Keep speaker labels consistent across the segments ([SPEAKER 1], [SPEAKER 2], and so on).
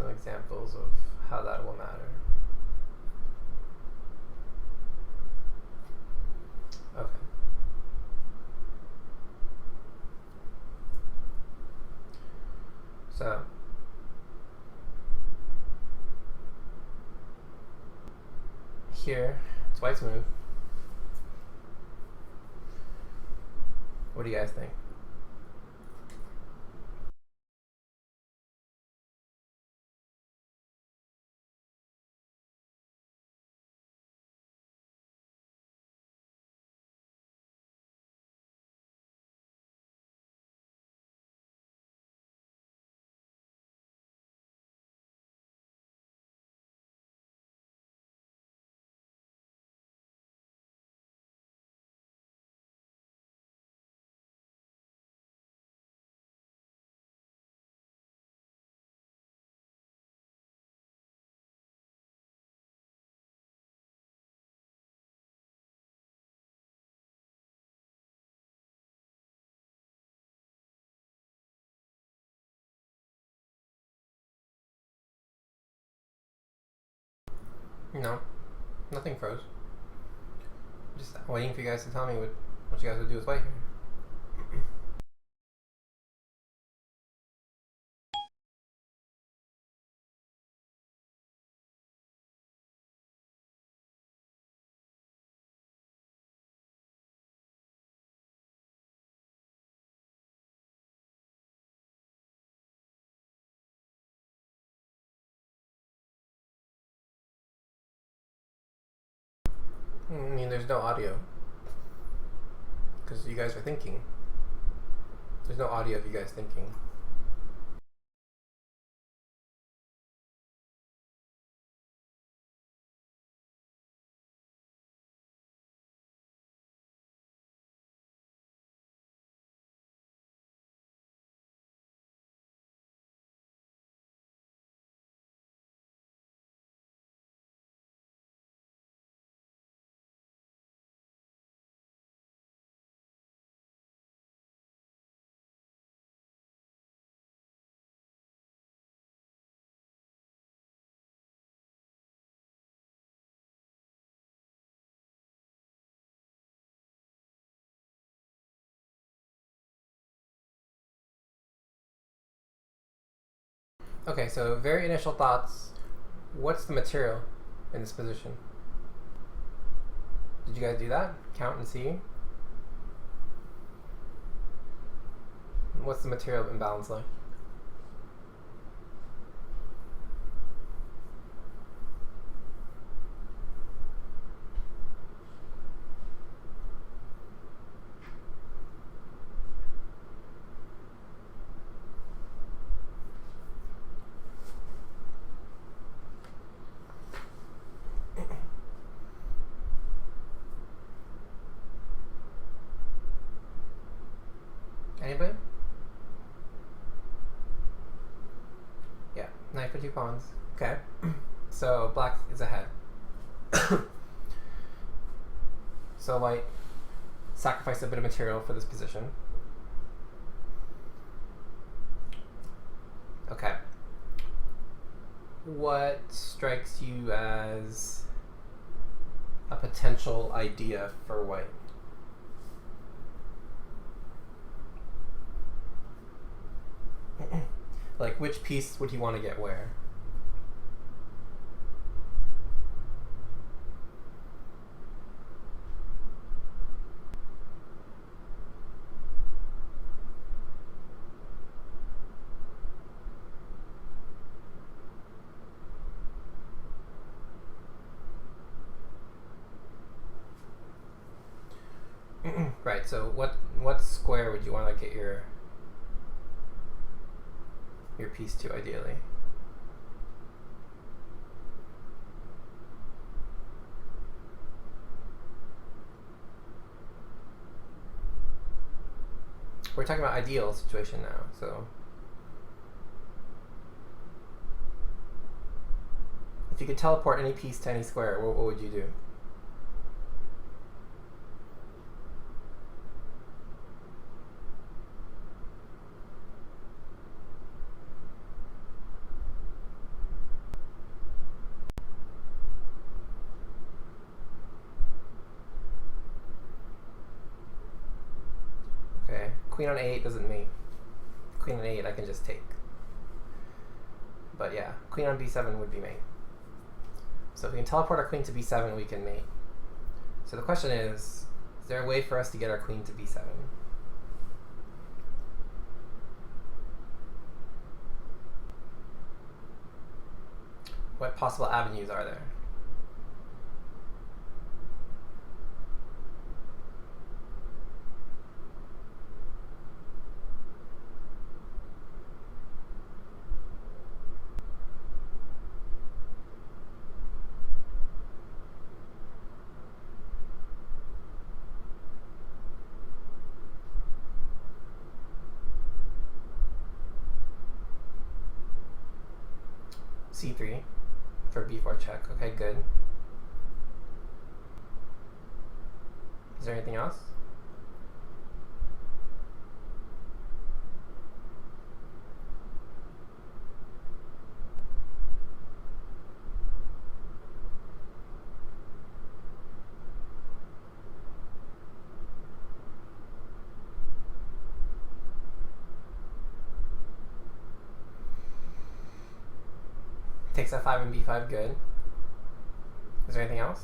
[SPEAKER 1] some examples of how that will matter. Okay. So here, it's white's move. What do you guys think? No, nothing froze. Just waiting for you guys to tell me what you guys would do with white here. I mean, there's no audio. Because you guys are thinking. There's no audio of you guys thinking. Okay, so very initial thoughts. What's the material in this position? Did you guys do that? Count and see? What's the material imbalance like? Anybody? Yeah, knight for 2 pawns. Okay. So black is ahead. So white sacrificed a bit of material for this position. Okay. What strikes you as a potential idea for white? Like, which piece would he want to get where? Right, so what square would you want to get your piece to, ideally? We're talking about ideal situation now, so if you could teleport any piece to any square, what would you do? Queen on a8 doesn't mate. Queen on a8 I can just take. But yeah, queen on b7 would be mate. So if we can teleport our queen to b7, we can mate. So the question is there a way for us to get our queen to b7? What possible avenues are there? c3 for b4 check. Okay, good. Is there anything else? Takes f5 and b5, good. Is there anything else?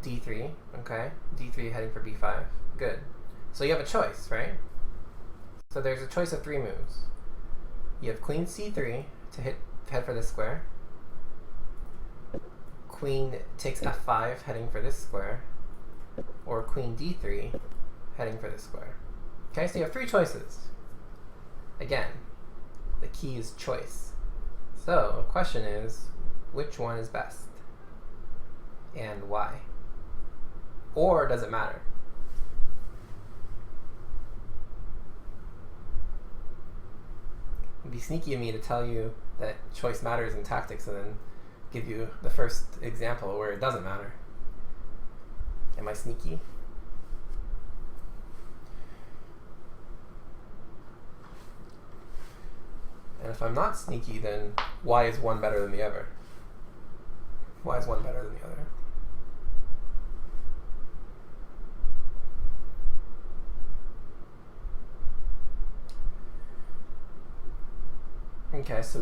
[SPEAKER 1] d3, okay. d3 heading for b5, good. So you have a choice, right? So there's a choice of 3 moves. You have queen c3 to head for this square. Queen takes f5 heading for this square. Or queen d3 heading for this square. Okay, so you have 3 choices. Again, the key is choice. So the question is, which one is best? And why? Or does it matter? It'd be sneaky of me to tell you that choice matters in tactics and then give you the first example where it doesn't matter. Am I sneaky? And if I'm not sneaky, then why is one better than the other? Why is one better than the other? Okay, so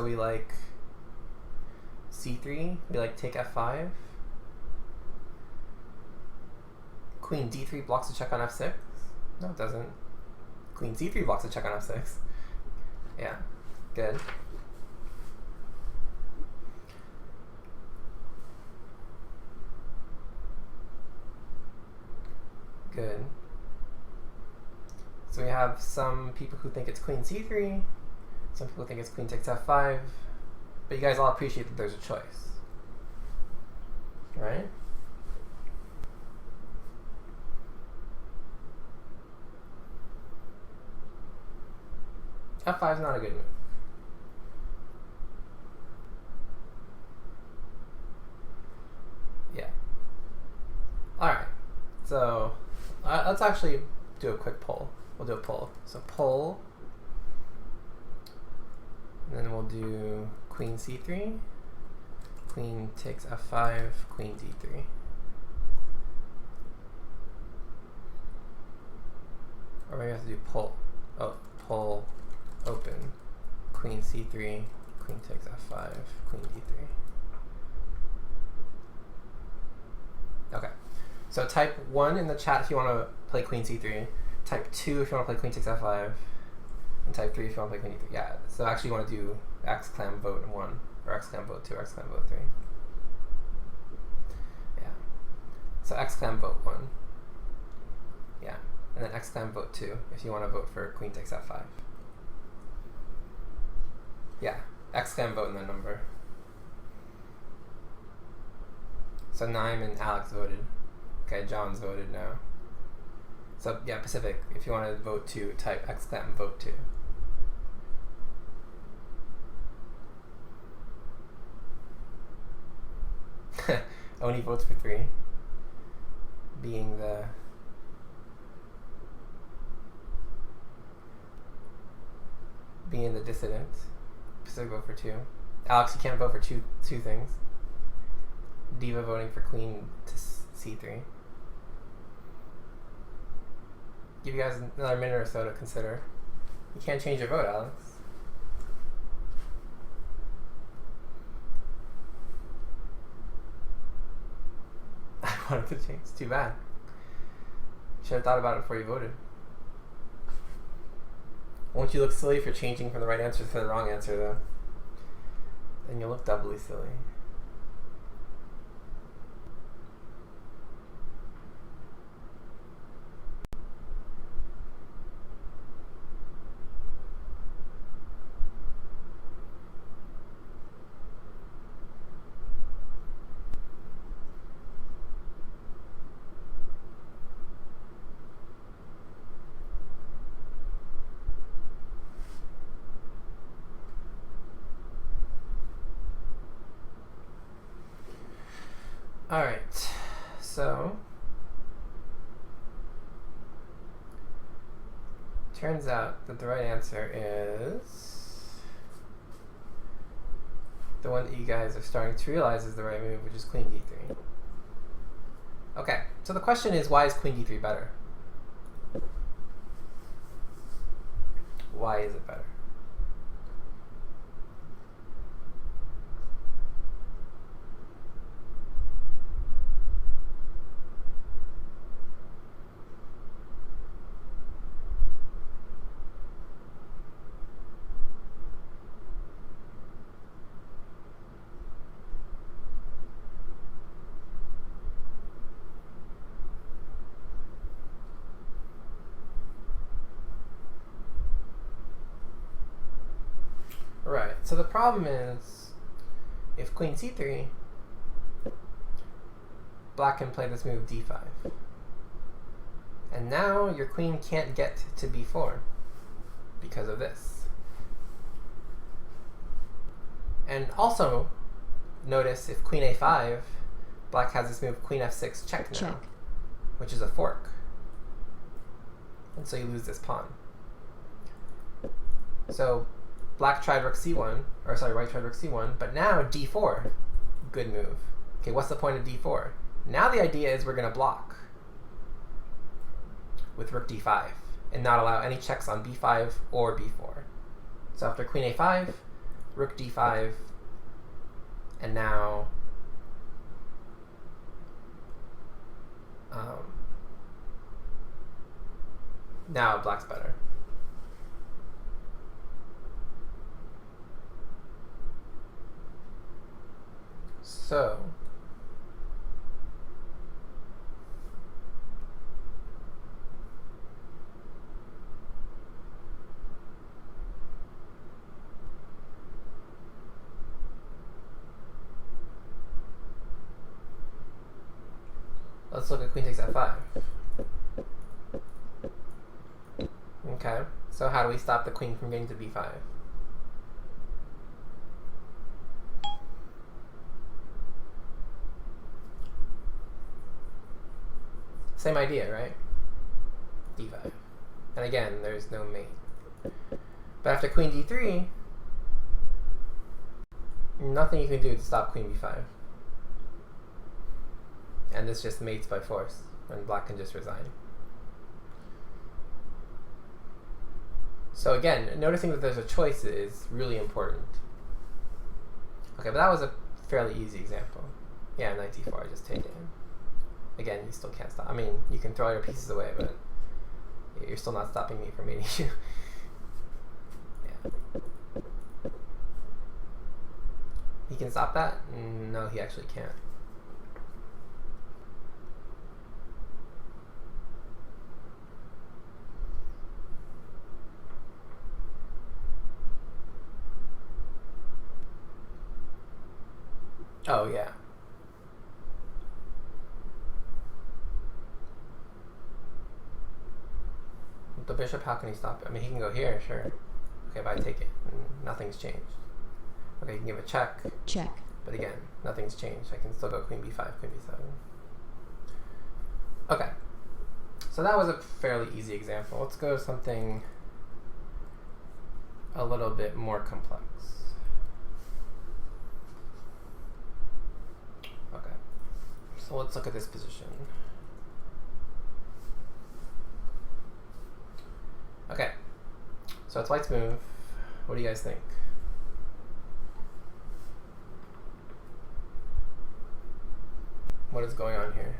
[SPEAKER 1] we like c3, we like take f5. Queen d3 blocks a check on f6. No, it doesn't. Queen c3 blocks a check on f6. Yeah, good. Good. So we have some people who think it's queen c3, some people think it's queen takes f5, but you guys all appreciate that there's a choice, right? f5 is not a good move. Yeah. Alright, so let's actually do a quick poll. We'll do a poll. So poll, and then we'll do queen c3, queen takes f5, queen d3. Or maybe I have to do poll. Oh, poll open, queen c3, queen takes f5, queen d3. Okay, so type 1 in the chat if you want to play queen c3, type 2 if you want to play queen takes f5, and type 3 if you want to play queen d3. Yeah, so actually you want to do exclam vote 1, or exclam vote 2, or exclam vote 3. Yeah, so exclam vote 1. Yeah, and then exclam vote 2 if you want to vote for queen takes f5. Yeah, exclam vote in the number. So Naim and Alex voted. Okay, John's voted now. So yeah, Pacific, if you want to vote 2, type exclam vote 2. Oni votes for 3, being the dissident. Pacific vote for 2. Alex, you can't vote for two things. Diva voting for queen to c3. give you guys another minute or so to consider. You can't change your vote, Alex. I wanted to change. Too bad. Should have thought about it before you voted. Won't you look silly if you're changing from the right answer to the wrong answer, though? Then you'll look doubly silly. Alright, so turns out that the right answer is the one that you guys are starting to realize is the right move, which is queen d3. Okay, so the question is, why is queen d3 better? Why is it better? Right, so the problem is, if queen c3, black can play this move d5. And now your queen can't get to b4 because of this. And also, notice if queen a5, black has this move queen f6 check now, which is a fork. And so you lose this pawn. So black tried rook c1, or sorry, white tried rook c1, but now d4, good move. Okay, what's the point of d4? Now the idea is we're going to block with rook d5 and not allow any checks on b5 or b4. So after queen a5, rook d5, and now now black's better. So let's look at queen takes f5. Okay, so how do we stop the queen from getting to b5? Same idea, right? d5. And again, there's no mate. But after queen d3, nothing you can do to stop queen b5. And this just mates by force, and black can just resign. So again, noticing that there's a choice is really important. Okay, but that was a fairly easy example. Yeah, knight d4, I just take it. Again, you still can't stop. I mean, you can throw your pieces away, but you're still not stopping me from mating you. Yeah. He can stop that? No, he actually can't. Oh, yeah. The bishop, how can he stop it? I mean, he can go here, sure. Okay, but I take it. Nothing's changed. Okay, you can give a check.
[SPEAKER 2] Check.
[SPEAKER 1] But again, nothing's changed. I can still go queen b5, queen b7. Okay. So that was a fairly easy example. Let's go to something a little bit more complex. Okay. So let's look at this position. Okay, so it's white's move. What do you guys think? What is going on here?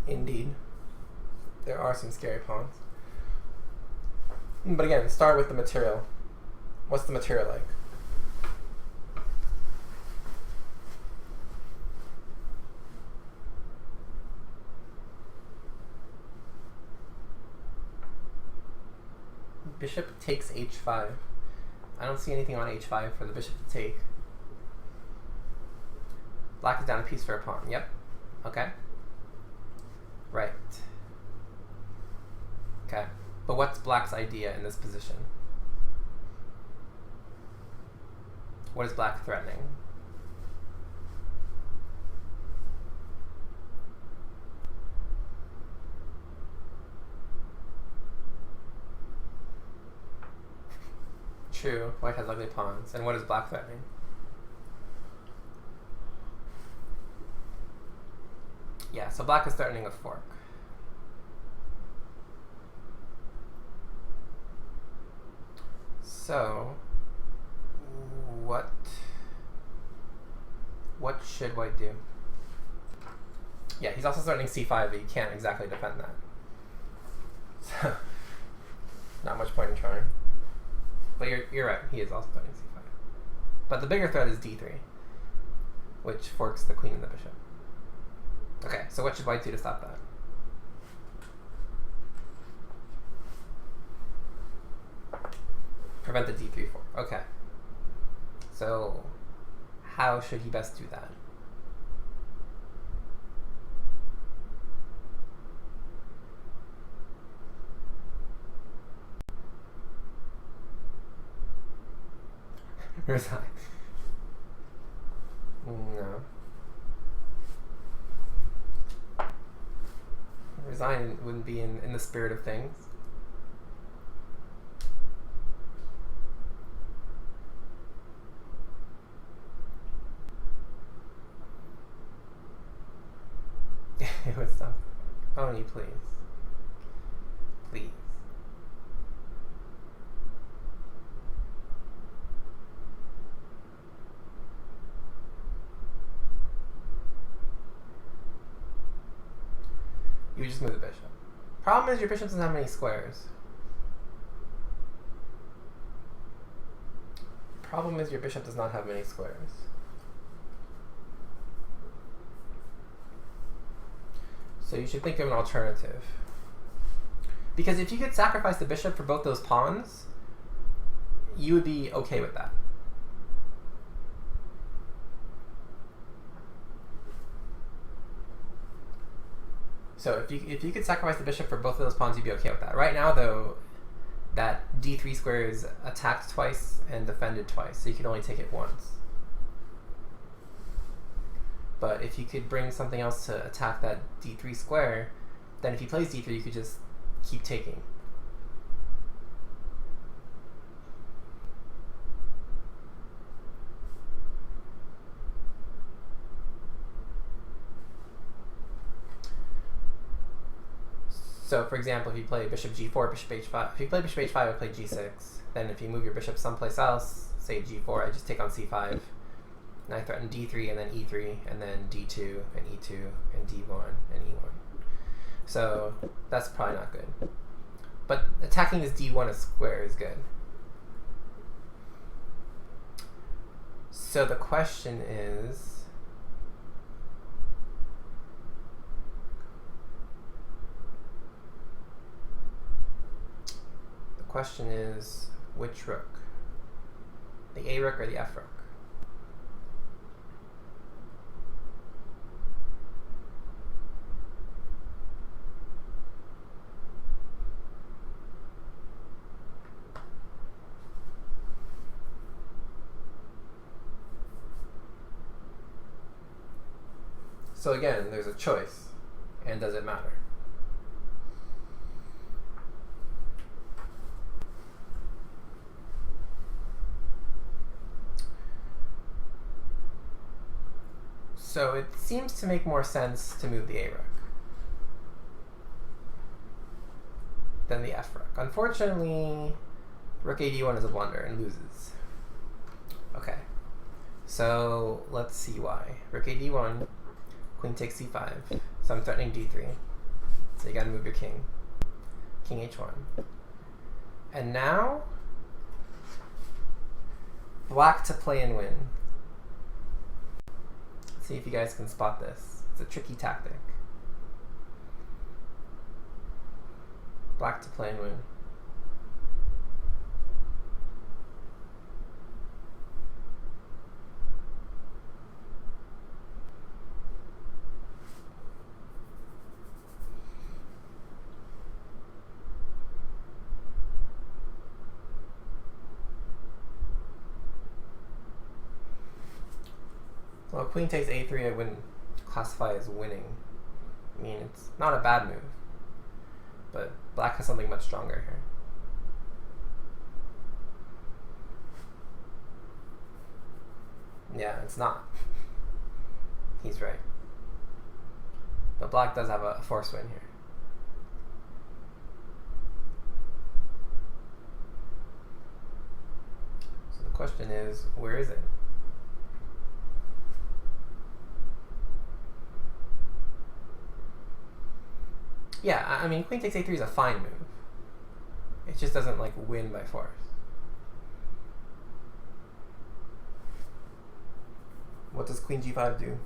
[SPEAKER 1] Indeed. There are some scary pawns. But again, start with the material. What's the material like? Bishop takes h5. I don't see anything on h5 for the bishop to take. Black is down a piece for a pawn. Yep. Okay. Right. Okay. But what's black's idea in this position? What is black threatening? True. White has ugly pawns. And what is black threatening? Yeah, so black is threatening a fork. So, what should white do? Yeah, he's also threatening c5, but you can't exactly defend that. So, not much point in trying. But you're right, he is also threatening c5. But the bigger threat is d3, which forks the queen and the bishop. Okay, so what should white do to stop that? Prevent the d3 fork. Okay. So, how should he best do that? Resign. No. Resign wouldn't be in the spirit of things. It was something. Oni, please. Please. You just move the bishop. Problem is your bishop doesn't have many squares. Problem is your bishop does not have many squares. So you should think of an alternative. Because if you could sacrifice the bishop for both those pawns, you would be okay with that. So if you could sacrifice the bishop for both of those pawns, you'd be okay with that. Right now, though, that d3 square is attacked twice and defended twice, so you can only take it once. But if you could bring something else to attack that d3 square, then if he plays d3, you could just keep taking. So, for example, if you play bishop g4, bishop h5, if you play bishop h5, I play g6. Then if you move your bishop someplace else, say g4, I just take on c5. And I threaten d3 and then e3 and then d2 and e2 and d1 and e1. So that's probably not good. But attacking this d1 square is good. So the question is, which rook? The a rook or the f rook? So again, there's a choice. And does it matter? So it seems to make more sense to move the A rook than the F rook. Unfortunately, rook AD1 is a blunder and loses. Okay, so let's see why. Rook AD1, queen takes C5, so I'm threatening D3. So you gotta move your king. King H1. And now, black to play and win. Let's see if you guys can spot this. It's a tricky tactic. Black to play and win. Well, queen takes A3 I wouldn't classify as winning. I mean, it's not a bad move, but black has something much stronger here. Yeah, it's not. He's right. But black does have a force win here. So the question is, where is it? Yeah, I mean, queen takes A3 is a fine move. It just doesn't, like, win by force. What does queen G5 do?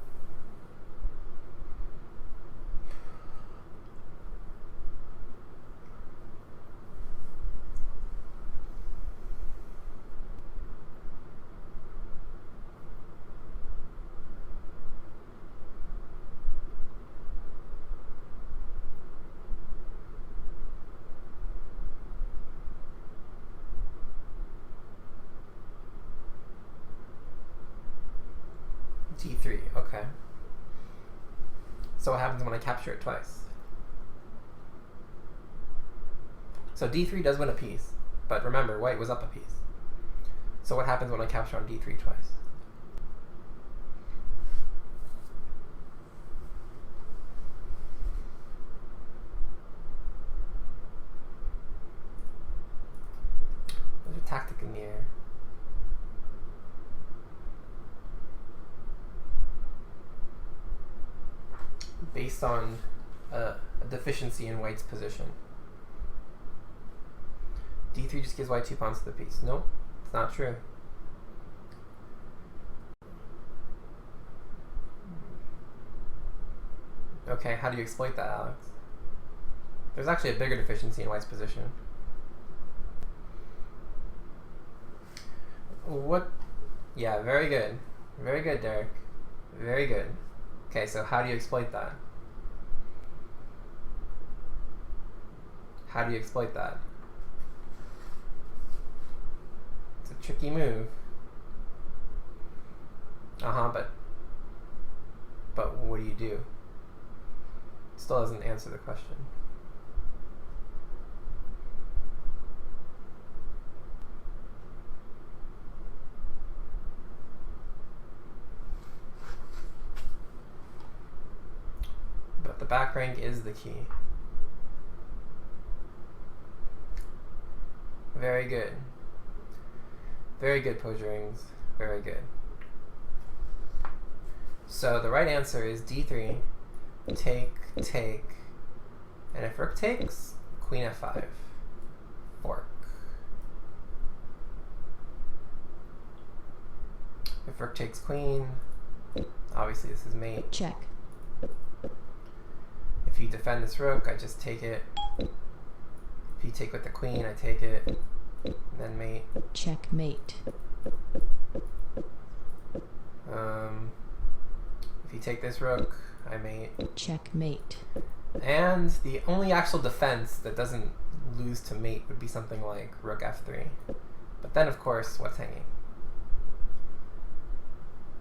[SPEAKER 1] D3, okay. So what happens when I capture it twice? So D3 does win a piece, but remember, white was up a piece. So what happens when I capture on D3 twice? There's a tactic in the air. Based on a deficiency in white's position. D3 just gives white 2 pawns to the piece. Nope, it's not true. Okay, how do you exploit that, Alex? There's actually a bigger deficiency in white's position. What? Yeah, very good. Very good, Derek. Very good. Okay, so how do you exploit that? How do you exploit that? It's a tricky move. But what do you do? Still doesn't answer the question. But the back rank is the key. Very good. Very good, Pojerings. Very good. So the right answer is D3, take, and if rook takes, queen F5, fork. If rook takes queen, obviously this is mate.
[SPEAKER 2] Check.
[SPEAKER 1] If you defend this rook, I just take it. If you take with the queen, I take it, and then mate.
[SPEAKER 2] Checkmate.
[SPEAKER 1] If you take this rook, I mate.
[SPEAKER 2] Checkmate.
[SPEAKER 1] And the only actual defense that doesn't lose to mate would be something like rook F3. But then, of course, what's hanging?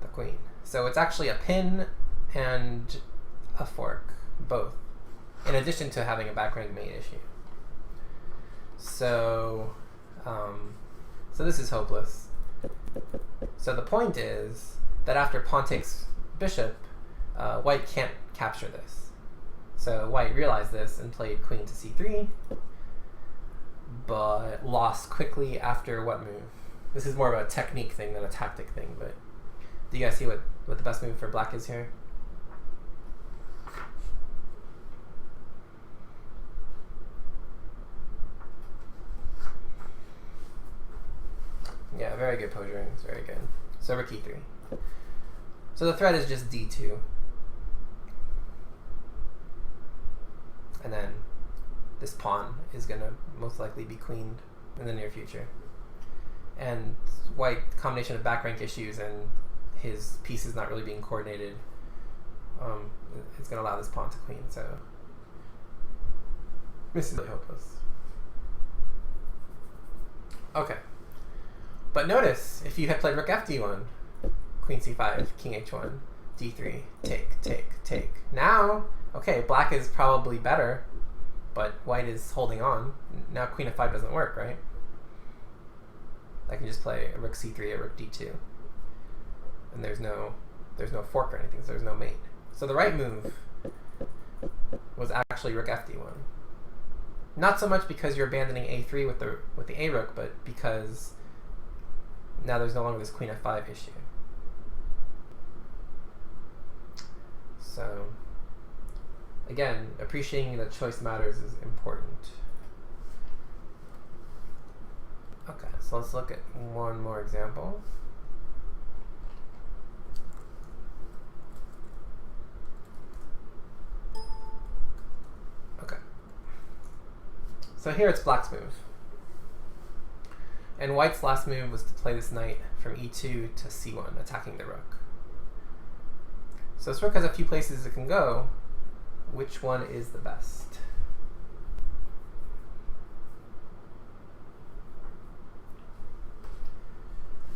[SPEAKER 1] The queen. So it's actually a pin and a fork, both. in addition to having a back rank mate issue. So, so this is hopeless. So the point is that after pawn takes bishop, white can't capture this. So white realized this and played queen to c3, but lost quickly after what move? This is more of a technique thing than a tactic thing, but do you guys see what the best move for black is here? Yeah, very good posing. It's very good. So rook e3. So the threat is just d2. And then this pawn is going to most likely be queened in the near future. And white, combination of back rank issues and his pieces not really being coordinated, it's going to allow this pawn to queen. So this is really hopeless. Okay. But notice, if you had played rook fd1, queen c5, king h1, d3, take, take, take. Now, okay, black is probably better, but white is holding on. Now queen f5 doesn't work, right? I can just play a rook c3, a rook d2, and there's no fork or anything, so there's no mate. So the right move was actually rook fd1. Not so much because you're abandoning a3 with the a rook, but because now there's no longer this queen f5 issue. So again, appreciating that choice matters is important. Okay, so let's look at one more example. Okay. So here it's black's move. And white's last move was to play this knight from e2 to c1, attacking the rook. So this rook has a few places it can go. Which one is the best?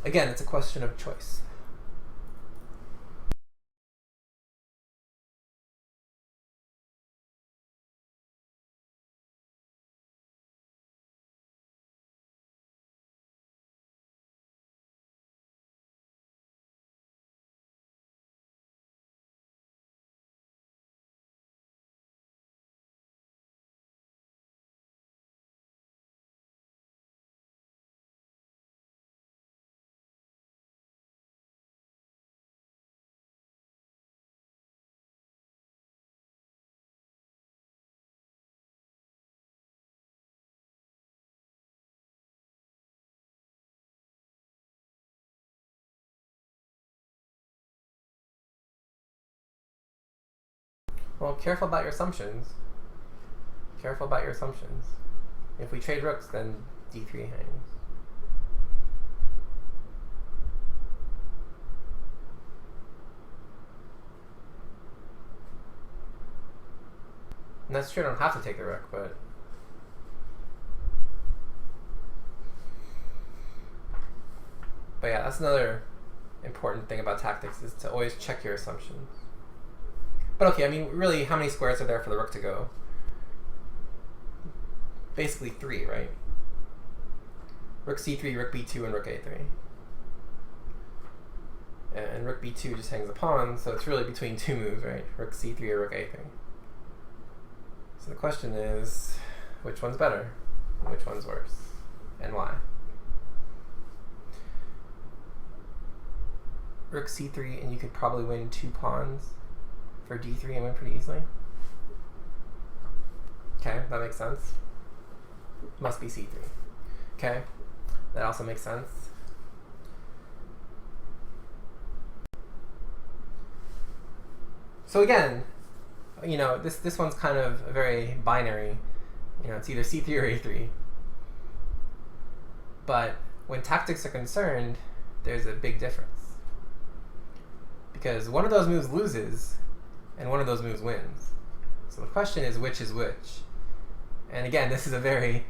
[SPEAKER 1] Again, it's a question of choice. Well, careful about your assumptions. Careful about your assumptions. If we trade rooks, then d3 hangs. And that's true, I don't have to take the rook, but yeah, that's another important thing about tactics, is to always check your assumptions. But okay, I mean, really, how many squares are there for the rook to go? Basically 3, right? Rook c3, rook b2, and rook a3. And rook b2 just hangs a pawn, so it's really between two moves, right? Rook c3 or rook a3. So the question is, which one's better? Which one's worse? And why? Rook c3, and you could probably win 2 pawns for d3 and win pretty easily. Okay, that makes sense. Must be c3. Okay, that also makes sense. So again, you know, this one's kind of very binary. You know, it's either c3 or a3. But when tactics are concerned, there's a big difference. Because one of those moves loses, and one of those moves wins. So the question is, which is which? And again, this is a very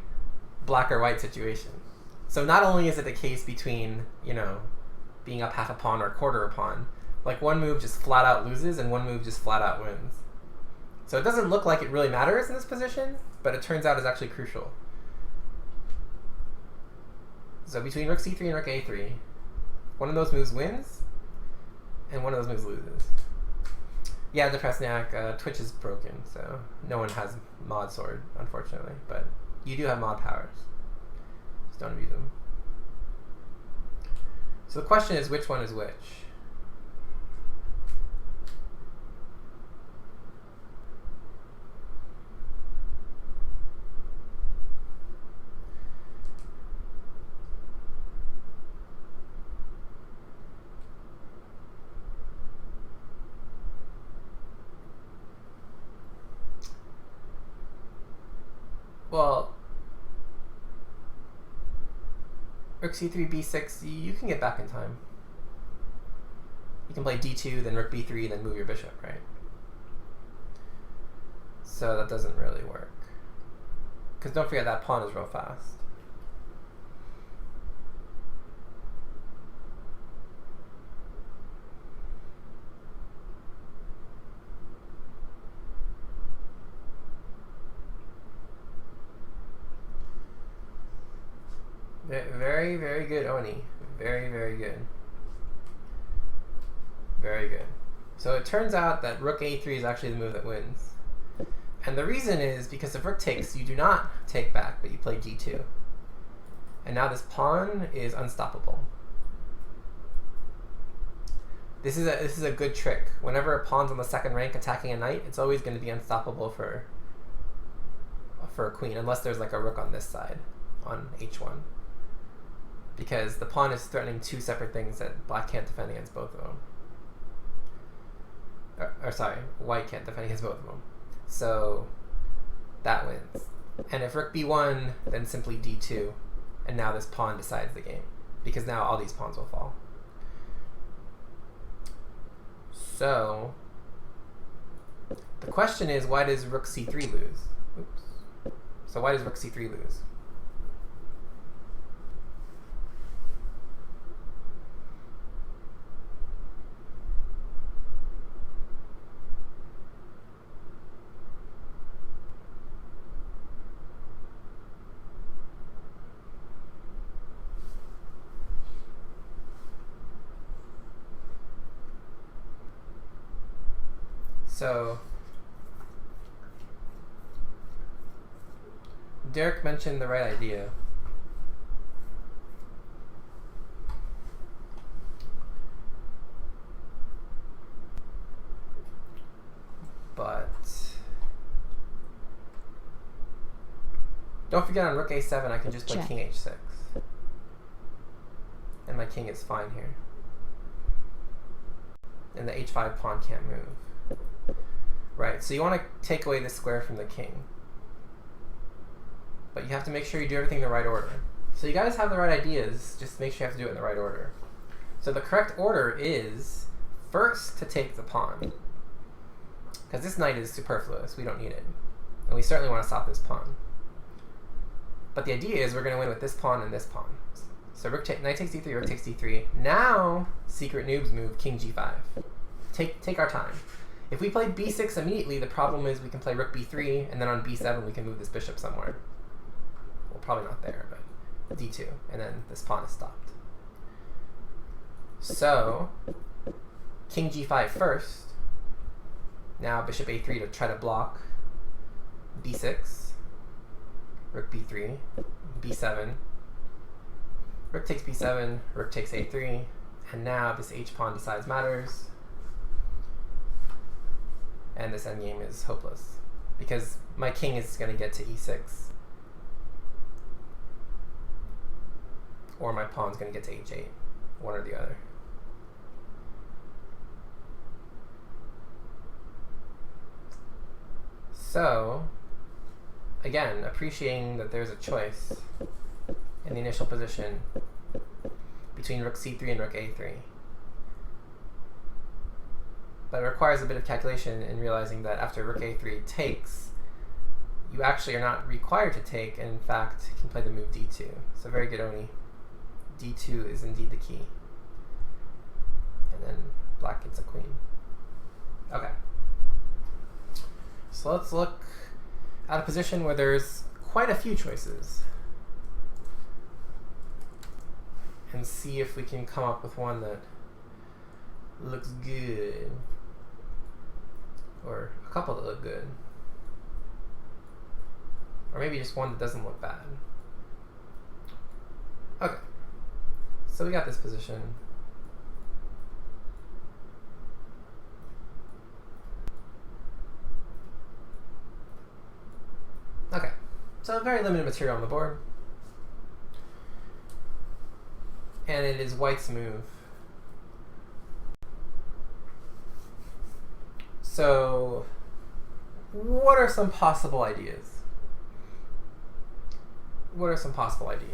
[SPEAKER 1] black or white situation. So not only is it the case between, you know, being up half a pawn or a quarter a pawn, like one move just flat out loses and one move just flat out wins. So it doesn't look like it really matters in this position, but it turns out it's actually crucial. So between rook c3 and rook a3, one of those moves wins, and one of those moves loses. Yeah, Depresniak, Twitch is broken, so no one has mod sword, unfortunately, but you do have mod powers. Just don't abuse them. So the question is, which one is which? Well, rook c3, b6, you can get back in time. You can play d2, then rook b3, then move your bishop, right? So that doesn't really work. Because don't forget, that pawn is real fast. Very, very good, Oni. Very, very good. Very good. So it turns out that rook a3 is actually the move that wins. And the reason is because if rook takes, you do not take back, but you play d2. And now this pawn is unstoppable. This is a good trick. Whenever a pawn's on the second rank attacking a knight, it's always going to be unstoppable for a queen, unless there's like a rook on this side, on h1. Because the pawn is threatening two separate things that black can't defend against both of them. Or sorry, white can't defend against both of them. So that wins. And if rook b1, then simply d2. And now this pawn decides the game. Because now all these pawns will fall. So the question is, why does rook c3 lose? Oops. So why does rook c3 lose? So Derek mentioned the right idea. But don't forget, on rook a7 I can just play king h6. And my king is fine here. And the h5 pawn can't move. Right, so you want to take away this square from the king. But you have to make sure you do everything in the right order. So you guys have the right ideas, just make sure you have to do it in the right order. So the correct order is first to take the pawn. Because this knight is superfluous, we don't need it. And we certainly want to stop this pawn. But the idea is we're going to win with this pawn and this pawn. So knight takes d3, rook takes d3. Now, secret noobs move king g5. Take our time. If we play b6 immediately, the problem is we can play rook b3, and then on b7 we can move this bishop somewhere. Well, probably not there, but d2, and then this pawn is stopped. So, king g5 first. Now bishop a3 to try to block b6, rook b3, b7, rook takes b7, rook takes a3, and now this h pawn decides matters. And this endgame is hopeless, because my king is going to get to e6, or my pawn's going to get to h8, one or the other. So, again, appreciating that there's a choice in the initial position between rook c3 and rook a3. But it requires a bit of calculation in realizing that after rook a3 takes, you actually are not required to take, and in fact can play the move d2. So very good, Oni. d2 is indeed the key. And then black gets a queen. Okay. So let's look at a position where there's quite a few choices and see if we can come up with one that looks good, or a couple that look good, or maybe just one that doesn't look bad. Okay, so we got this position. Okay, so very limited material on the board. And it is white's move. So, what are some possible ideas? What are some possible ideas?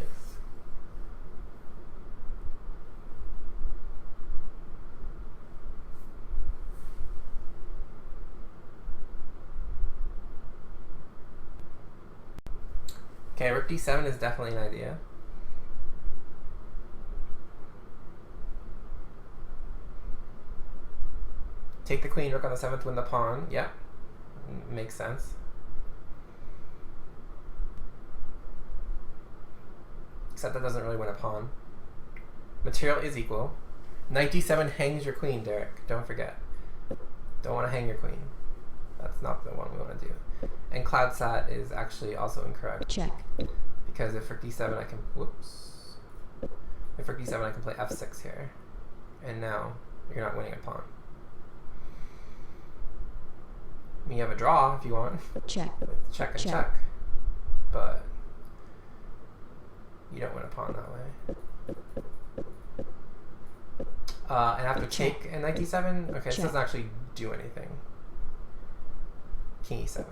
[SPEAKER 1] Okay, rook d7 is definitely an idea. Take the queen, rook on the 7th, win the pawn. Yep, makes sense. Except that doesn't really win a pawn. Material is equal. Knight d7 hangs your queen, Derek. Don't forget. Don't want to hang your queen. That's not the one we want to do. And cloud sat is actually also incorrect.
[SPEAKER 2] Check.
[SPEAKER 1] Because if rook d7 I can, whoops. If rook d7 I can play f6 here. And now you're not winning a pawn. I mean, you have a draw if you want.
[SPEAKER 2] Check.
[SPEAKER 1] Check and
[SPEAKER 2] Check.
[SPEAKER 1] check. But you don't win a pawn that way. And after
[SPEAKER 2] Check.
[SPEAKER 1] take and knight d7, okay, this
[SPEAKER 2] Check.
[SPEAKER 1] doesn't actually do anything. King e7.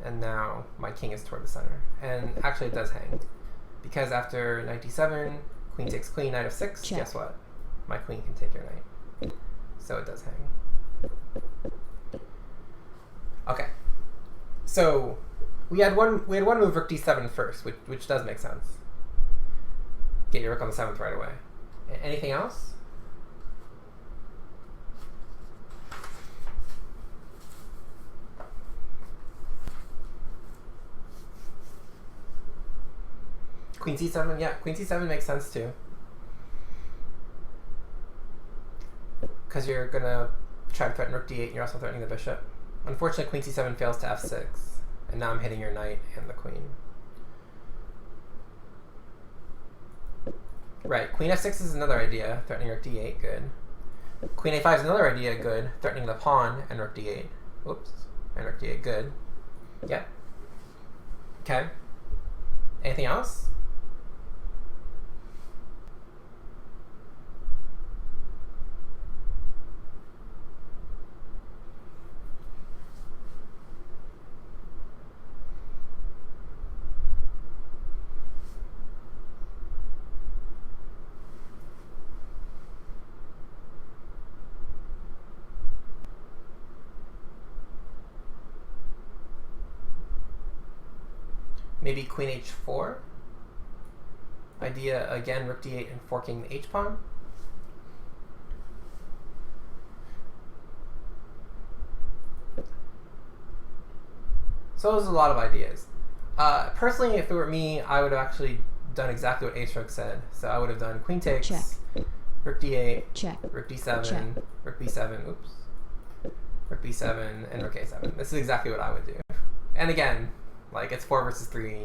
[SPEAKER 1] And now my king is toward the center. And actually it does hang. Because after knight d7, queen takes queen, knight f6,
[SPEAKER 2] Check.
[SPEAKER 1] guess what? My queen can take your knight. So it does hang. Okay. So we had one move rook d7 first, which does make sense. Get your rook on the 7th right away. Anything else? Queen c7, yeah, queen c7 makes sense too. Because you're gonna try to threaten rook d8 and you're also threatening the bishop. Unfortunately, queen c7 fails to f6, and now I'm hitting your knight and the queen. Right, queen f6 is another idea, threatening rook d8, good. Queen a5 is another idea, good, threatening the pawn and rook d8. Oops, and rook d8, good. Yep. Okay. Anything else? Maybe queen h4. Idea, again, rook d8 and forking the h-pawn. So those are a lot of ideas. Personally, if it were me, I would have actually done exactly what H-Rook said. So I would have done queen takes,
[SPEAKER 2] Check.
[SPEAKER 1] rook d8,
[SPEAKER 2] Check.
[SPEAKER 1] rook d7,
[SPEAKER 2] Check.
[SPEAKER 1] rook b7, oops, rook b7, and rook a7. This is exactly what I would do. And again, like, it's 4 versus 3.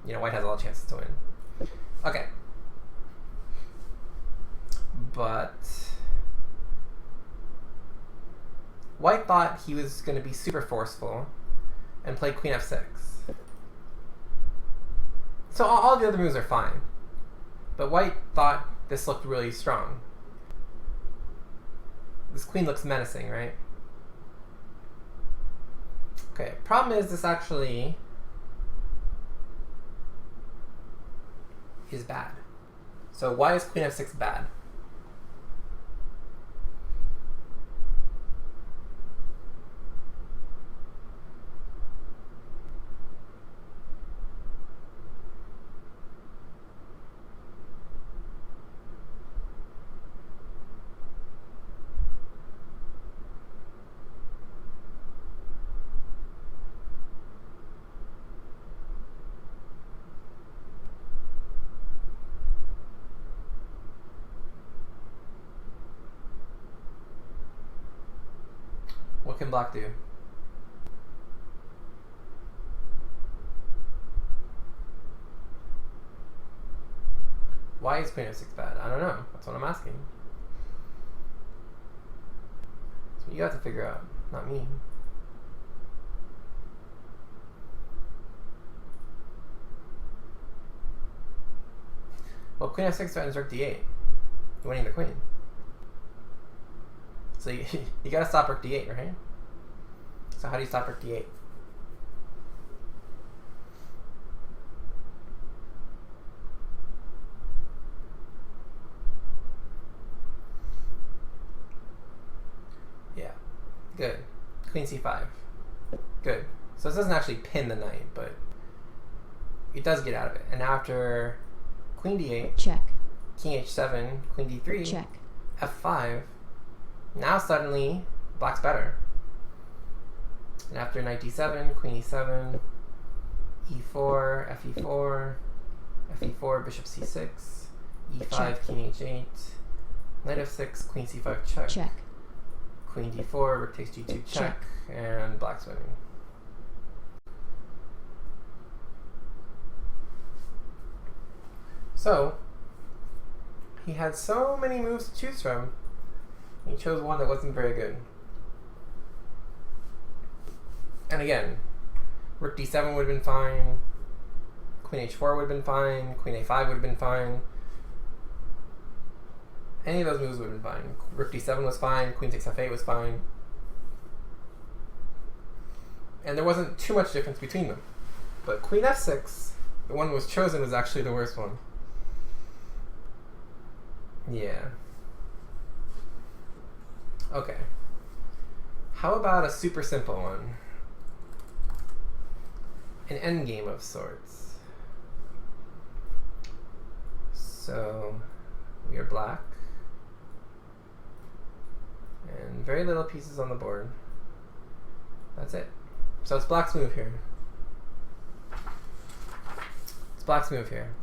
[SPEAKER 1] You know, white has all the chances to win. Okay. But white thought he was going to be super forceful and played queen f6. So all the other moves are fine. But white thought this looked really strong. This queen looks menacing, right? Okay, problem is this actually is bad. So why is queen f6 bad? What can black do? Why is queen f6 bad? I don't know. That's what I'm asking. That's what you have to figure out, not me. Well, queen f6 threatens rook d8. You're winning the queen. So you gotta stop rook d8, right? So how do you stop rook d8? Yeah, good. Queen c5. Good. So this doesn't actually pin the knight, but it does get out of it. And now after queen d8,
[SPEAKER 2] check,
[SPEAKER 1] king h7, queen d3,
[SPEAKER 2] check,
[SPEAKER 1] f5. Now suddenly black's better. And after knight d7, queen e7, e4, fe4, fe4, bishop c6, e5,
[SPEAKER 2] check,
[SPEAKER 1] king h8, knight f6, queen c5, check,
[SPEAKER 2] check,
[SPEAKER 1] queen d4, rook takes g2, check, and black's winning. So, he had so many moves to choose from. He chose one that wasn't very good. And again, rook d7 would have been fine, queen h4 would have been fine, queen a5 would have been fine. Any of those moves would have been fine. Rook d7 was fine, queen takes f8 was fine. And there wasn't too much difference between them. But queen f6, the one that was chosen, was actually the worst one. Yeah. Okay. How about a super simple one? An endgame of sorts. So we are black. And very little pieces on the board. That's it. So it's black's move here. It's black's move here.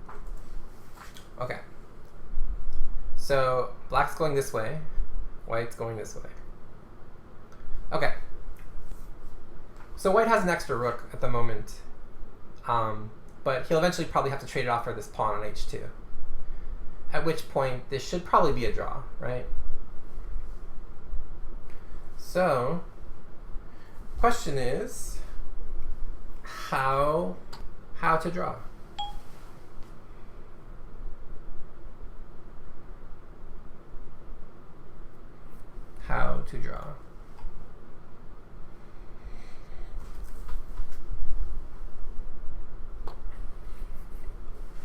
[SPEAKER 1] Okay. So black's going this way. White's going this way. Okay. So white has an extra rook at the moment. But he'll eventually probably have to trade it off for this pawn on h2. At which point, this should probably be a draw, right? So, question is, how to draw? How to draw?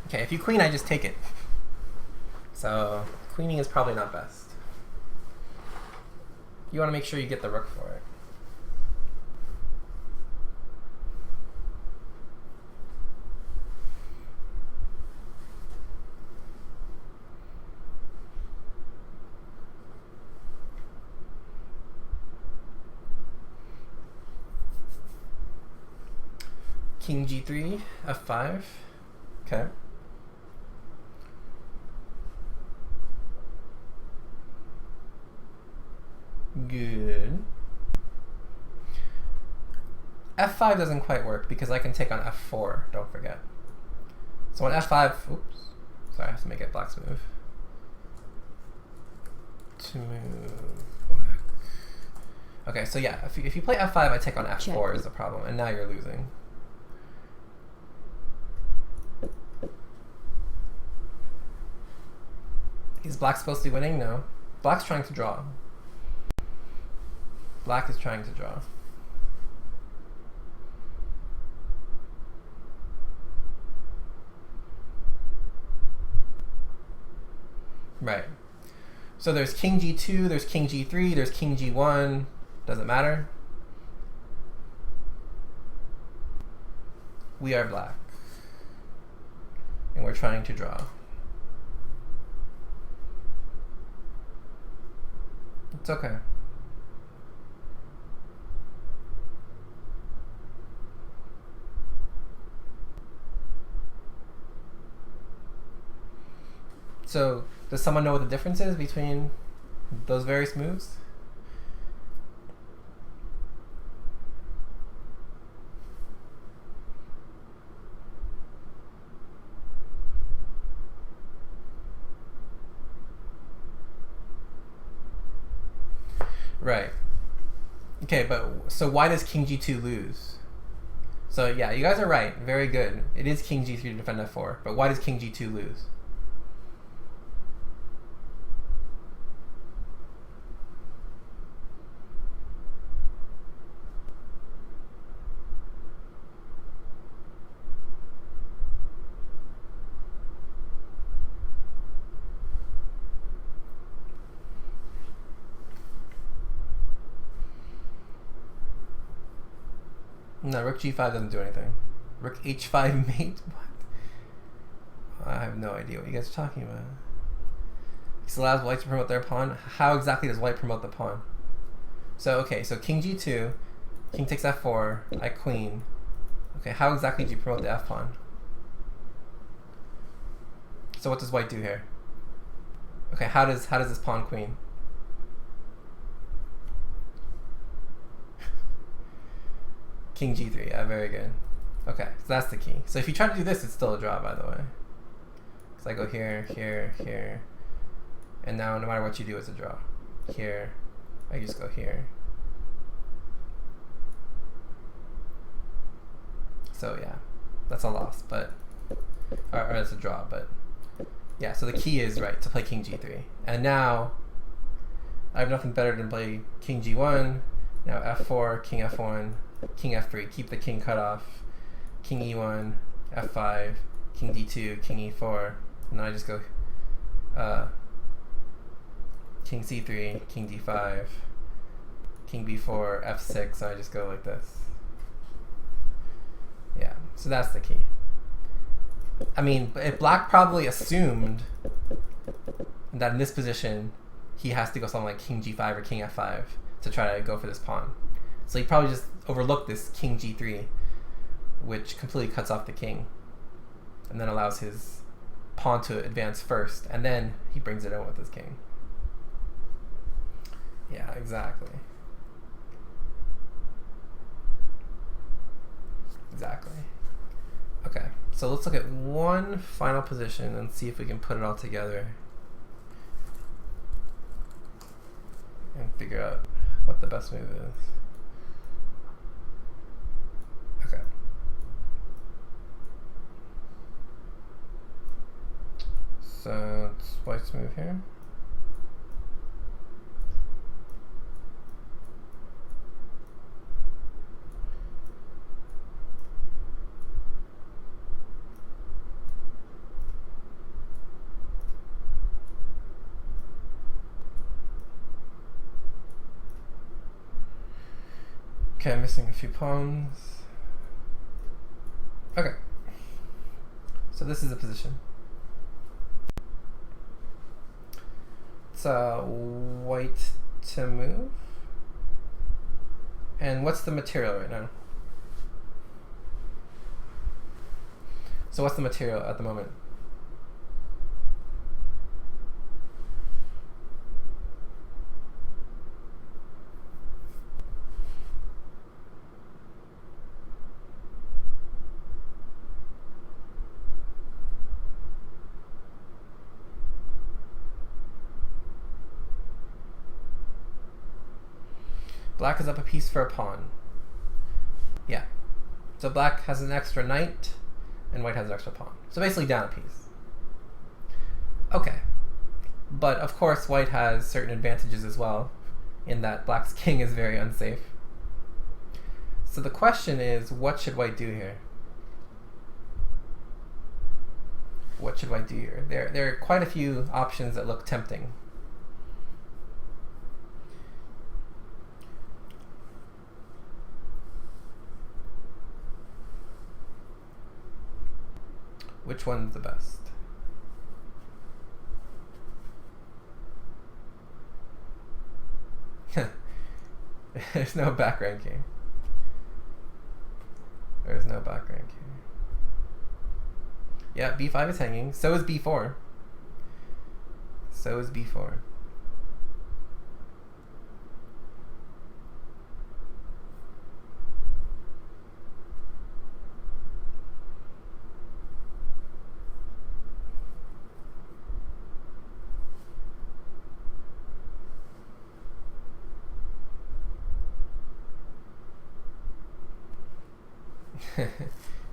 [SPEAKER 1] Okay, if you queen, I just take it. So, queening is probably not best. You want to make sure you get the rook for it. King g3, f5. Okay. Good. f5 doesn't quite work because I can take on f4, don't forget. So on f5, oops, sorry, I have to make it black's move. To move black. Okay, so yeah, if you play f5, I take on f4
[SPEAKER 2] check.
[SPEAKER 1] is the problem, and now you're losing. Is black supposed to be winning? No. Black's trying to draw. Black is trying to draw. Right. So there's king g2, there's king g3, there's king g1. Doesn't matter. We are black. And we're trying to draw. It's okay. So, does someone know what the difference is between those various moves? Right. Okay, but so why does king g2 lose? So yeah, you guys are right. Very good. It is king g3 to defend f4, but why does king g2 lose? No, rook g5 doesn't do anything. Rook h5 mate? What? I have no idea what you guys are talking about. This allows white to promote their pawn. How exactly does white promote the pawn? So, okay, so king g2, king takes f4, I queen. Okay, how exactly do you promote the f pawn? So what does white do here? Okay, how does this pawn queen? King g3, yeah, very good. Okay, so that's the key. So if you try to do this, it's still a draw, by the way. So I go here, here, here. And now no matter what you do, it's a draw. Here, I just go here. So yeah, that's a loss, but, or it's a draw, but yeah, so the key is, right, to play king g3. And now, I have nothing better than play king g1, now f4, king f1, king f3, keep the king cut off, king e1, f5, king d2, king e4, and then I just go king c3, king d5, king b4, f6, so I just go like this. Yeah, so that's the key. I mean, if black probably assumed that in this position he has to go something like king g5 or king f5 to try to go for this pawn. So he probably just overlooked this king g3, which completely cuts off the king and then allows his pawn to advance first, and then he brings it in with his king. Yeah, exactly. Exactly. Okay, so let's look at one final position and see if we can put it all together and figure out what the best move is. Okay. So it's white's move here. Okay, I'm missing a few pawns. Okay. So this is the position. It's white to move. And what's the material right now? So what's the material at the moment? Black is up a piece for a pawn. Yeah. So black has an extra knight, and white has an extra pawn. So basically down a piece. Okay. But of course white has certain advantages as well, in that black's king is very unsafe. So the question is, what should white do here? What should white do here? There are quite a few options that look tempting. Which one's the best? There's no back ranking. There's no back ranking. Yeah, b5 is hanging. So is b4. So is b4.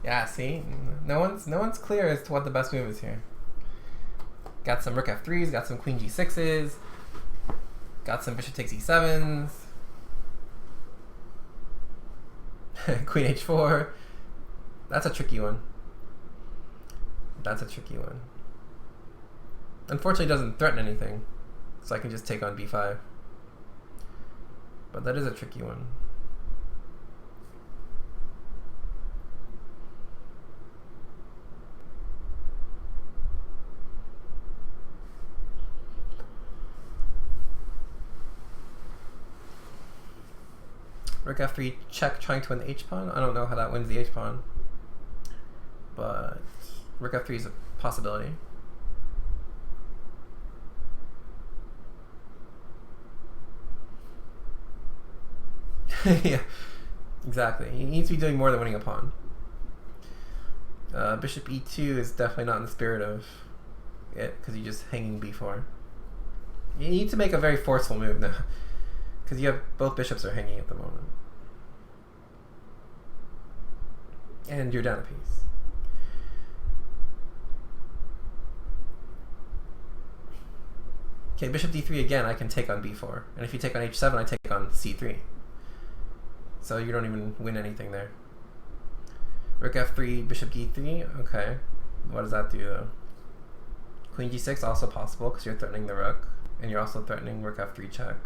[SPEAKER 1] Yeah, see? No one's clear as to what the best move is here. Got some rook f3s, got some queen g6s, got some bishop takes e7s, queen h4. That's a tricky one. That's a tricky one. Unfortunately, it doesn't threaten anything, so I can just take on b5. But that is a tricky one. Rook f3 check, trying to win the h-pawn. I don't know how that wins the h-pawn, but rook f3 is a possibility. Yeah, exactly. He needs to be doing more than winning a pawn. Bishop e2 is definitely not in the spirit of it, because you're just hanging b4. You need to make a very forceful move now, because you have both bishops are hanging at the moment. And you're down a piece. Okay, bishop d3 again, I can take on b4. And if you take on h7, I take on c3. So you don't even win anything there. Rook f3, bishop d3, okay. What does that do though? Queen g6, also possible because you're threatening the rook. And you're also threatening rook f3 check.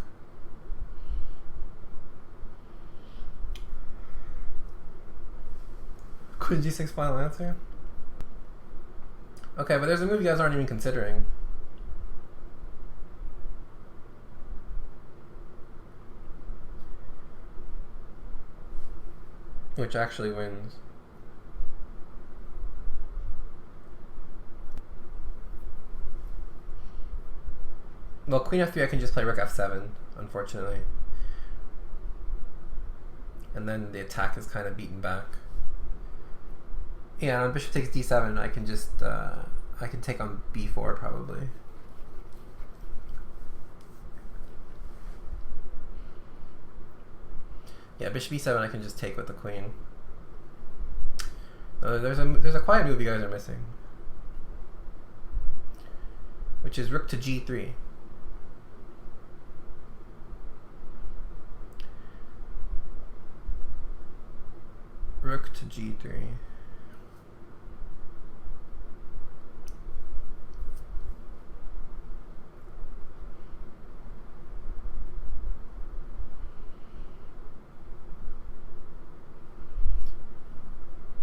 [SPEAKER 1] Queen g6 final answer? Okay, but there's a move you guys aren't even considering. Which actually wins. Well, queen f3 I can just play rook f7, unfortunately. And then the attack is kind of beaten back. Yeah, on bishop takes d7 I can just, I can take on b4 probably. Yeah, bishop e7 I can just take with the queen. There's a quiet move you guys are missing, which is rook to g3. Rook to g3.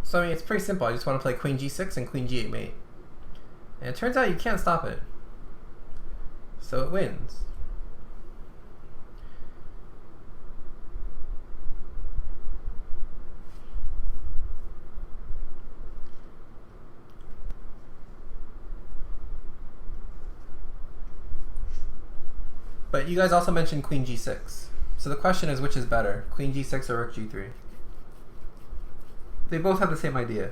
[SPEAKER 1] So I mean, it's pretty simple. I just want to play queen g6 and queen g8 mate. And it turns out you can't stop it. So it wins. But you guys also mentioned queen g6. So the question is, which is better, queen g6 or rook g3? They both have the same idea.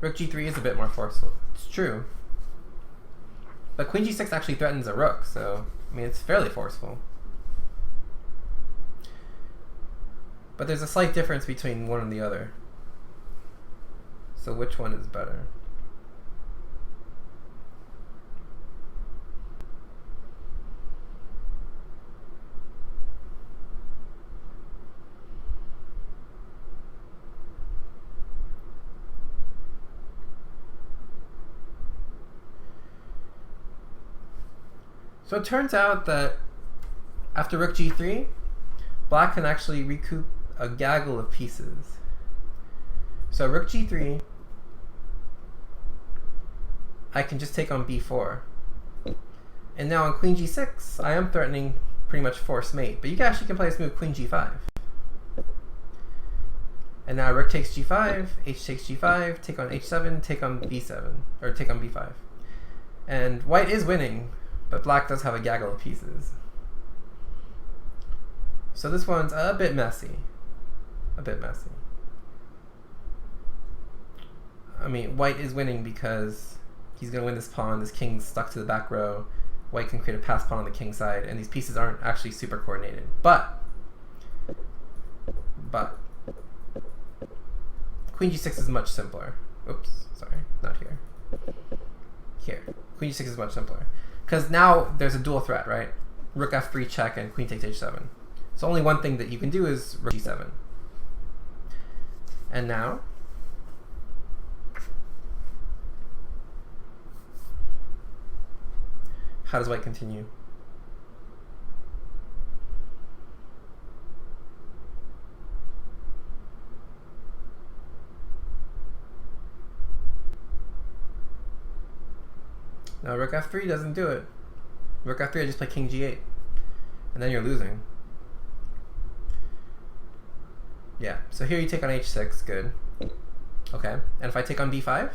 [SPEAKER 1] Rook g3 is a bit more forceful. It's true. But queen g6 actually threatens a rook, so I mean it's fairly forceful. But there's a slight difference between one and the other. So which one is better? So it turns out that after rook g3, black can actually recoup a gaggle of pieces. So rook g3, I can just take on b4. And now on queen g6, I am threatening pretty much forced mate. But you actually can play this move queen g5. And now rook takes g5, h takes g5, take on h7, take on b7, or take on b5. And white is winning, but black does have a gaggle of pieces. So this one's a bit messy. A bit messy. I mean, white is winning because he's going to win this pawn. This king's stuck to the back row. White can create a pass pawn on the king side, and these pieces aren't actually super coordinated. But Queen g6 is much simpler. Oops, sorry, not here. Here. Queen g6 is much simpler. Because now there's a dual threat, right? Rook f3 check and queen takes h7. So only one thing that you can do is rook g7. And now how does white continue? Now rook f3 doesn't do it. Rook f3, I just play king g8. And then you're losing. Yeah, so here you take on h6, good. Okay, and if I take on b5?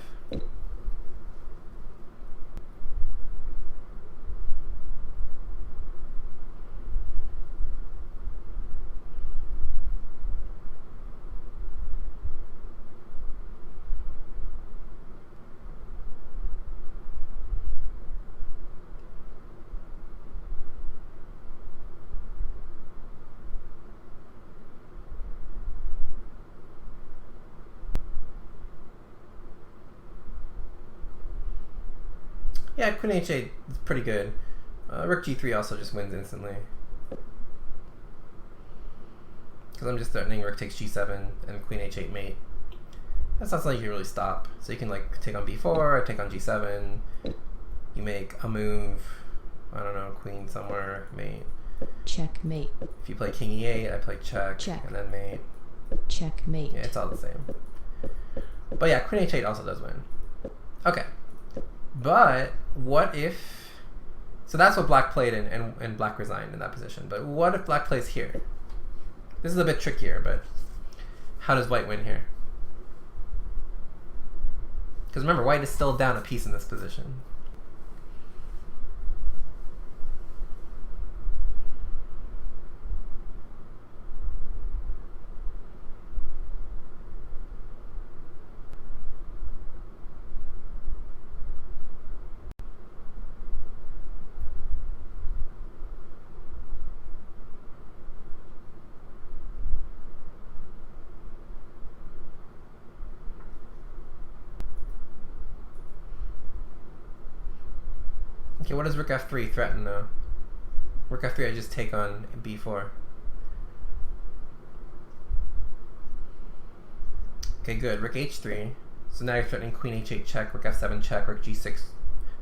[SPEAKER 1] Yeah, queen h8 is pretty good. Rook g3 also just wins instantly. Because I'm just threatening rook takes g7 and queen h8 mate. That's not something you can really stop. So you can like take on b4 or take on g7. You make a move. I don't know, queen somewhere, mate.
[SPEAKER 2] Checkmate.
[SPEAKER 1] If you play king e8, I play check, and then mate.
[SPEAKER 2] Checkmate.
[SPEAKER 1] Yeah, it's all the same. But yeah, queen h8 also does win. Okay. But what if... So that's what black played and black resigned in that position. But what if black plays here? This is a bit trickier, but how does white win here? Because remember, white is still down a piece in this position. Okay, what does rook f3 threaten though? Rook f3 I just take on b4. Okay, good. Rook h3. So now you're threatening queen h8 check, rook f7 check, rook g6,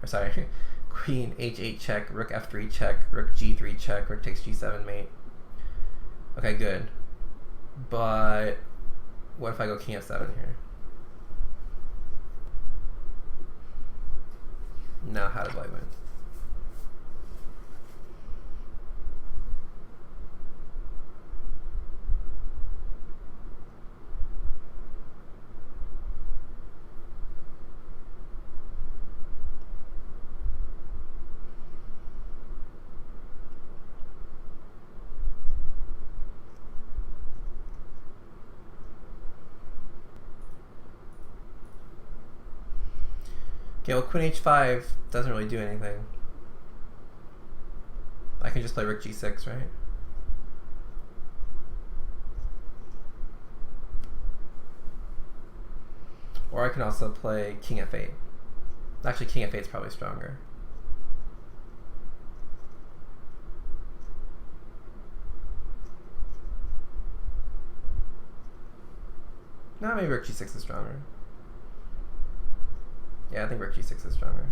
[SPEAKER 1] or sorry, queen h8 check, rook f3 check, rook g3 check, rook takes g7 mate. Okay, good. But what if I go king f7 here? Now how does white win? Okay, well queen h5 doesn't really do anything. I can just play rook g6, right? Or I can also play king f8. Actually, king f8 is probably stronger. No, maybe rook g6 is stronger. Yeah, I think rook g6 is stronger.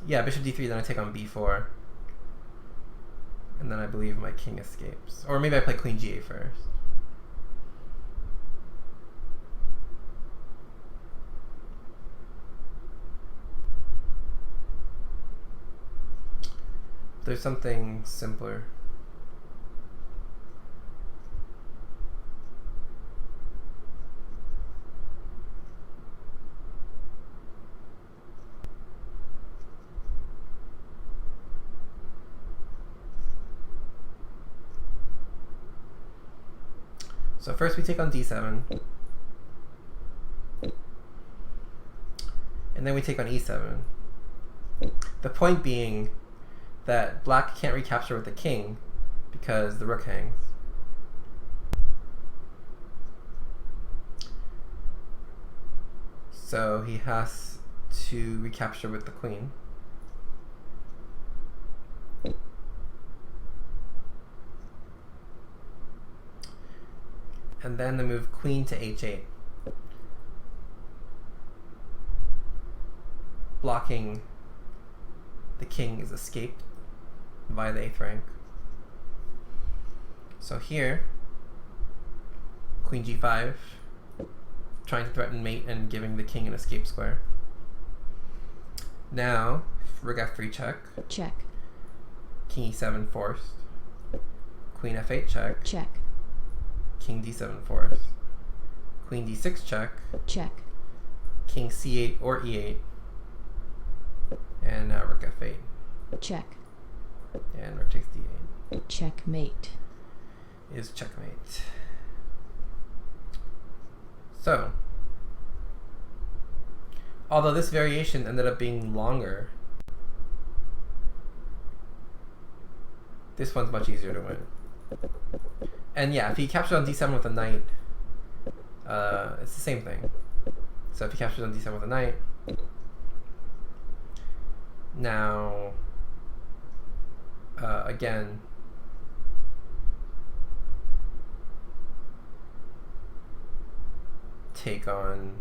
[SPEAKER 1] Yeah, bishop d3, then I take on b4. And then I believe my king escapes. Or maybe I play queen g8 first. There's something simpler. So first we take on d7. And then we take on e7. The point being that black can't recapture with the king because the rook hangs. So he has to recapture with the queen. And then the move queen to h8. Blocking the king is escaped via the 8th rank. So here, queen g5, trying to threaten mate and giving the king an escape square. Now, rook f3 check.
[SPEAKER 2] Check.
[SPEAKER 1] King e7 forced. Queen f8 check.
[SPEAKER 2] Check.
[SPEAKER 1] King d7 forced. Queen d6 check.
[SPEAKER 2] Check.
[SPEAKER 1] King c8 or e8. And now rook f8.
[SPEAKER 2] Check.
[SPEAKER 1] And rook takes d8.
[SPEAKER 2] Checkmate.
[SPEAKER 1] Is checkmate. So, although this variation ended up being longer, this one's much easier to win. And yeah, if he captures on d7 with a knight, it's the same thing. So if he captures on d7 with a knight, now, again, take on,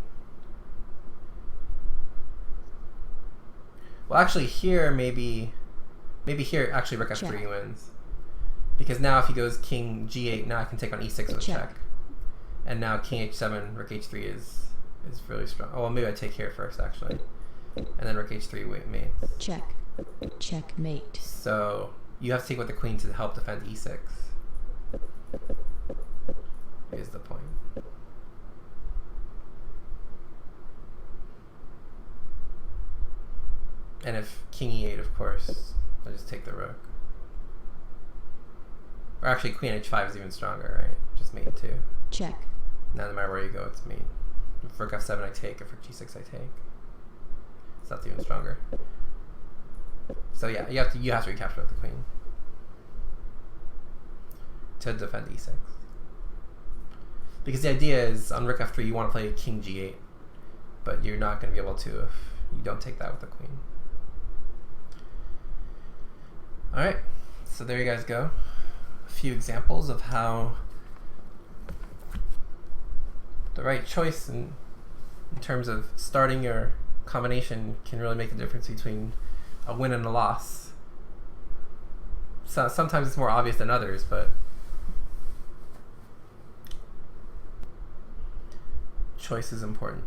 [SPEAKER 1] well actually here maybe here actually rook f3 wins, because now if he goes king g8, now I can take on e6 with check, and now king h7, rook h3 is really strong. Oh well, maybe I take here first actually, and then rook h3 mates.
[SPEAKER 2] Check. Checkmate.
[SPEAKER 1] So you have to take with the queen to help defend e6 is the point. And if king e8, of course, I'll just take the rook. Or actually, queen h5 is even stronger, right? Just mate 2.
[SPEAKER 2] Check.
[SPEAKER 1] Now no matter where you go, it's mate. If rook f7 I take, if rook g6 I take. So that's even stronger. So yeah, you have to recapture with the queen to defend e6. Because the idea is, on rook f3 you want to play king g8, but you're not going to be able to if you don't take that with the queen. Alright, so there you guys go. A few examples of how the right choice in terms of starting your combination can really make a difference between a win and a loss. So sometimes it's more obvious than others, but choice is important.